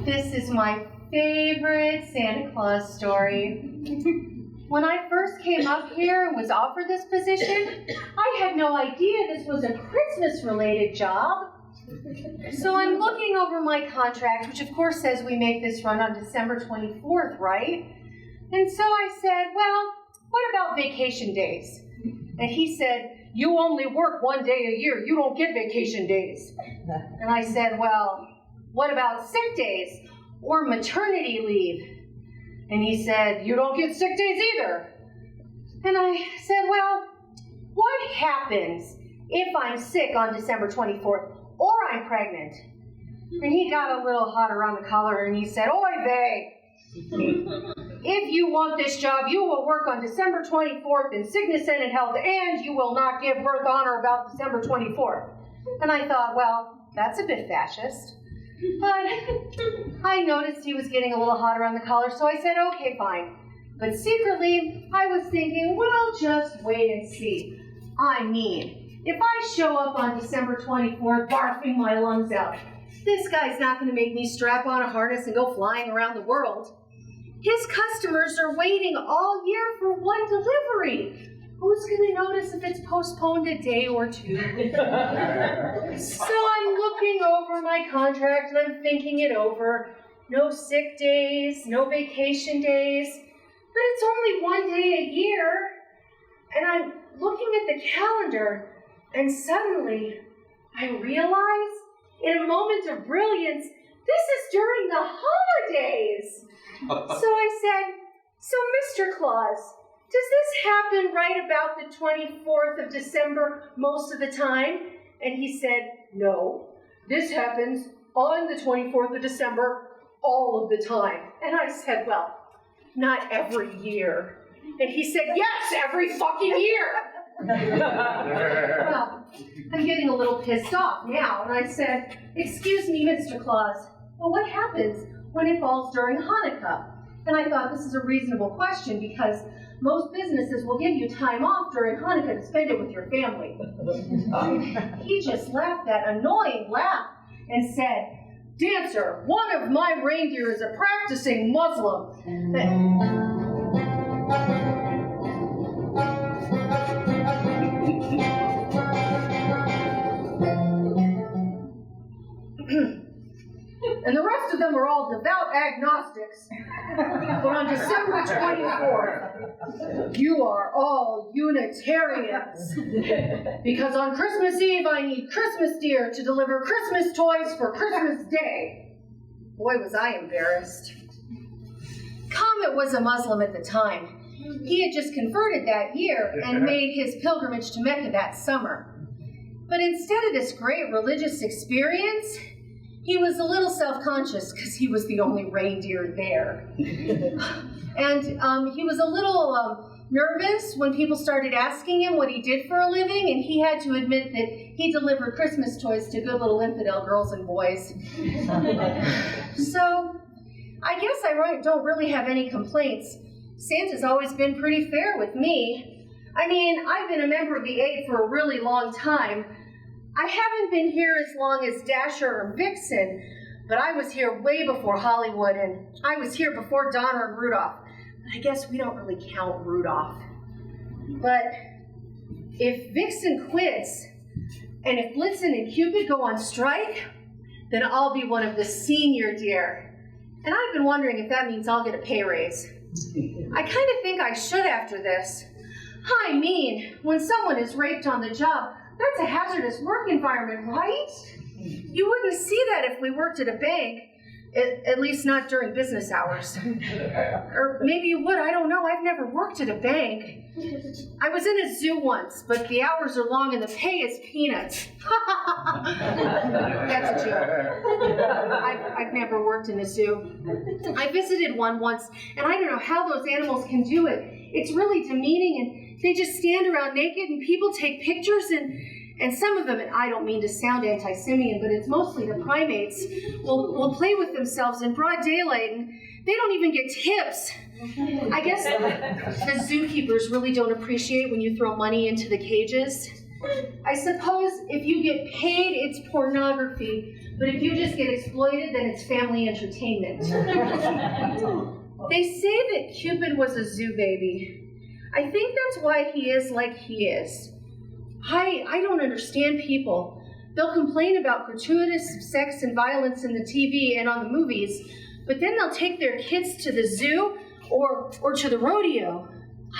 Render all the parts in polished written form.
This is my favorite Santa Claus story. When I first came up here and was offered this position, I had no idea this was a Christmas-related job. So I'm looking over my contract, which of course says we make this run on December 24th, right? And so I said, well, what about vacation days? And he said, you only work 1 day a year. You don't get vacation days. And I said, well, what about sick days or maternity leave? And he said, you don't get sick days either. And I said, well, what happens if I'm sick on December 24th or I'm pregnant? And he got a little hot around the collar and he said, oy vey, if you want this job, you will work on December 24th in sickness and in health, and you will not give birth on or about December 24th. And I thought, well, that's a bit fascist. But I noticed he was getting a little hot around the collar, so I said, okay, fine. But secretly, I was thinking, well, just wait and see. I mean, if I show up on December 24th barfing my lungs out, this guy's not going to make me strap on a harness and go flying around the world. His customers are waiting all year for one delivery. Who's going to notice if it's postponed a day or two? So I'm looking over my contract and I'm thinking it over. No sick days, no vacation days, but it's only 1 day a year. And I'm looking at the calendar and suddenly I realize, in a moment of brilliance, this is during the holidays. So I said, so Mr. Claus, does this happen right about the 24th of December most of the time? And he said, no, this happens on the 24th of December all of the time. And I said, well, not every year. And he said, yes, every fucking year. Well, I'm getting a little pissed off now. And I said, excuse me, Mr. Claus, but what happens when it falls during Hanukkah? And I thought this is a reasonable question because most businesses will give you time off during Hanukkah to spend it with your family. He just laughed that annoying laugh and said, dancer, one of my reindeer is a practicing Muslim. And the rest of them are all devout agnostics. But on December 24th, you are all Unitarians. Because on Christmas Eve, I need Christmas deer to deliver Christmas toys for Christmas Day. Boy, was I embarrassed. Comet was a Muslim at the time. He had just converted that year and made his pilgrimage to Mecca that summer. But instead of this great religious experience, he was a little self-conscious because he was the only reindeer there. And he was a little nervous when people started asking him what he did for a living, and he had to admit that he delivered Christmas toys to good little infidel girls and boys. So I guess I don't really have any complaints. Santa's always been pretty fair with me. I mean, I've been a member of the Eight for a really long time. I haven't been here as long as Dasher or Vixen, but I was here way before Hollywood, and I was here before Donner and Rudolph. I guess we don't really count Rudolph. But if Vixen quits, and if Blitzen and Cupid go on strike, then I'll be one of the senior deer. And I've been wondering if that means I'll get a pay raise. I kind of think I should after this. I mean, when someone is raped on the job, that's a hazardous work environment, right? You wouldn't see that if we worked at a bank. At least not during business hours. Or maybe you would, I don't know. I've never worked at a bank. I was in a zoo once, but the hours are long and the pay is peanuts. That's a joke. I've never worked in a zoo. I visited one once, and I don't know how those animals can do it. It's really demeaning, and they just stand around naked, and people take pictures, and some of them, and I don't mean to sound anti-simian, but it's mostly the primates, will play with themselves in broad daylight, and they don't even get tips. I guess the zookeepers really don't appreciate when you throw money into the cages. I suppose if you get paid, it's pornography, but if you just get exploited, then it's family entertainment. They say that Cupid was a zoo baby. I think that's why he is like he is. I don't understand people. They'll complain about gratuitous sex and violence in the TV and on the movies, but then they'll take their kids to the zoo or to the rodeo.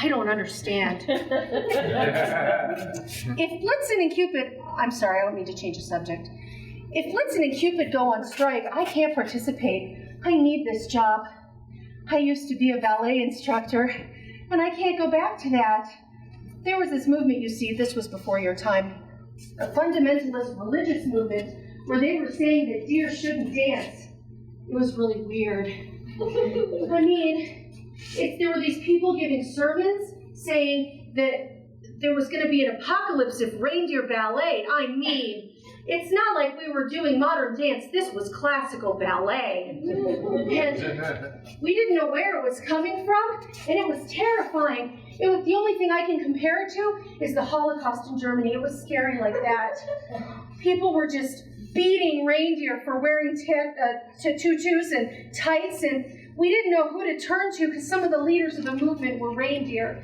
I don't understand. If Blitzen and Cupid, I'm sorry, I don't mean to change the subject. If Blitzen and Cupid go on strike, I can't participate. I need this job. I used to be a ballet instructor, and I can't go back to that. There was this movement, you see, this was before your time, a fundamentalist religious movement where they were saying that deer shouldn't dance. It was really weird. I mean, there were these people giving sermons saying that there was going to be an apocalypse if reindeer ballet. I mean, it's not like we were doing modern dance. This was classical ballet. And we didn't know where it was coming from, and it was terrifying. It was the only thing I can compare it to is the Holocaust in Germany. It was scary like that. People were just beating reindeer for wearing tutus and tights, and we didn't know who to turn to because some of the leaders of the movement were reindeer.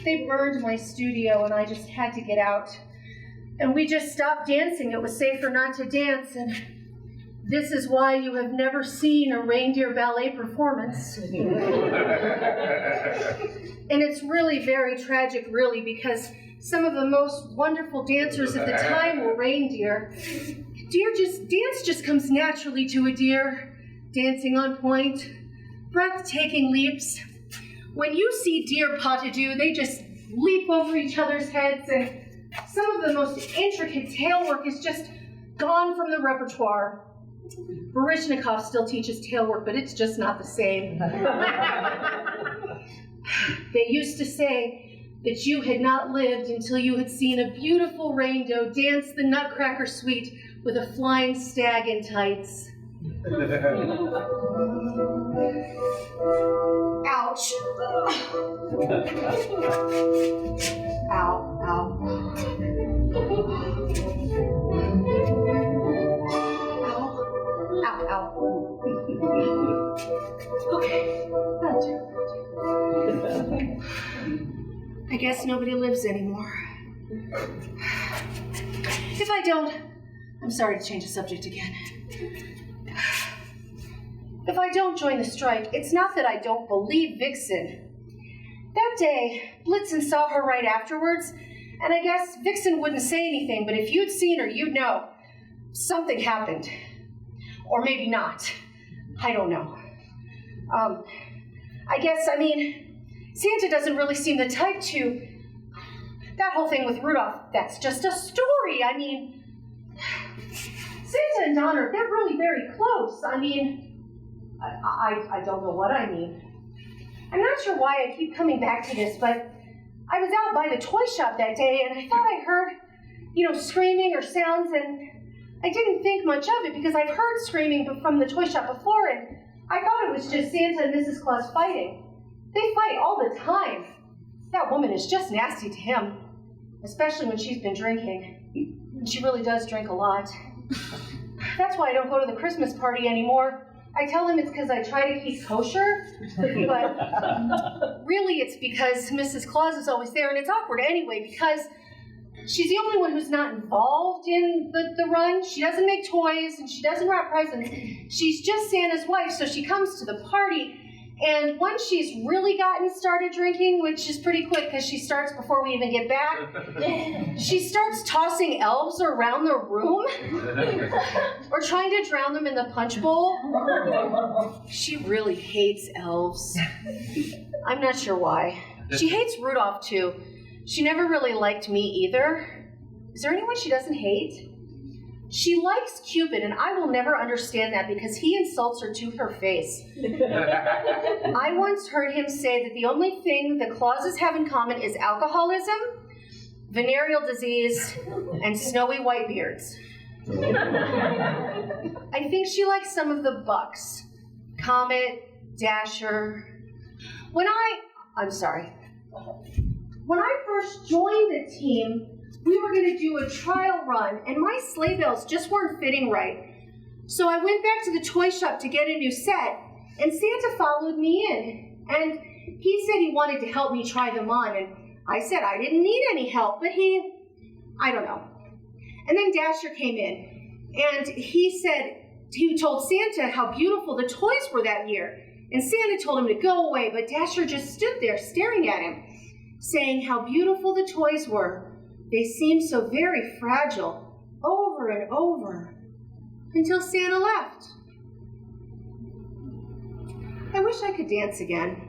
They burned my studio, and I just had to get out. And we just stopped dancing. It was safer not to dance, and this is why you have never seen a reindeer ballet performance. And it's really very tragic, really, because some of the most wonderful dancers at the time were reindeer. Dance just comes naturally to a deer, dancing on point, breathtaking leaps. When you see deer pas de deux, they just leap over each other's heads, and some of the most intricate tail work is just gone from the repertoire. Baryshnikov still teaches tail work, but it's just not the same. They used to say that you had not lived until you had seen a beautiful reindeer dance the Nutcracker Suite with a flying stag in tights. Ouch. Ow, ow. Ow, ow. Okay, that'll do. I guess nobody lives anymore. If I don't, I'm sorry to change the subject again. If I don't join the strike, it's not that I don't believe Vixen. That day, Blitzen saw her right afterwards, and I guess Vixen wouldn't say anything, but if you'd seen her, you'd know. Something happened. Or maybe not. I don't know. Santa doesn't really seem the type to... That whole thing with Rudolph, that's just a story. Santa and Donner, they're really very close. I don't know what I mean. I'm not sure why I keep coming back to this, but I was out by the toy shop that day, and I thought I heard, screaming or sounds, and I didn't think much of it because I've heard screaming from the toy shop before, and I thought it was just Santa and Mrs. Claus fighting. They fight all the time. That woman is just nasty to him, especially when she's been drinking. And she really does drink a lot. That's why I don't go to the Christmas party anymore. I tell him it's because I try to keep kosher, but really it's because Mrs. Claus is always there, and it's awkward anyway because she's the only one who's not involved in the run. She doesn't make toys, and she doesn't wrap presents. She's just Santa's wife, so she comes to the party, And once she's really started drinking, which is pretty quick because she starts before we even get back, she starts tossing elves around the room or trying to drown them in the punch bowl. She really hates elves. I'm not sure why. She hates Rudolph too. She never really liked me either. Is there anyone she doesn't hate? She likes Cupid, and I will never understand that because he insults her to her face. I once heard him say that the only thing the Clauses have in common is alcoholism, venereal disease, and snowy white beards. I think she likes some of the Bucks. Comet, Dasher. When I first joined the team, we were going to do a trial run, and my sleigh bells just weren't fitting right. So I went back to the toy shop to get a new set, and Santa followed me in. And he said he wanted to help me try them on, and I said I didn't need any help, but I don't know. And then Dasher came in, and he told Santa how beautiful the toys were that year. And Santa told him to go away, but Dasher just stood there staring at him, saying how beautiful the toys were. They seemed so very fragile, over and over, until Santa left. I wish I could dance again.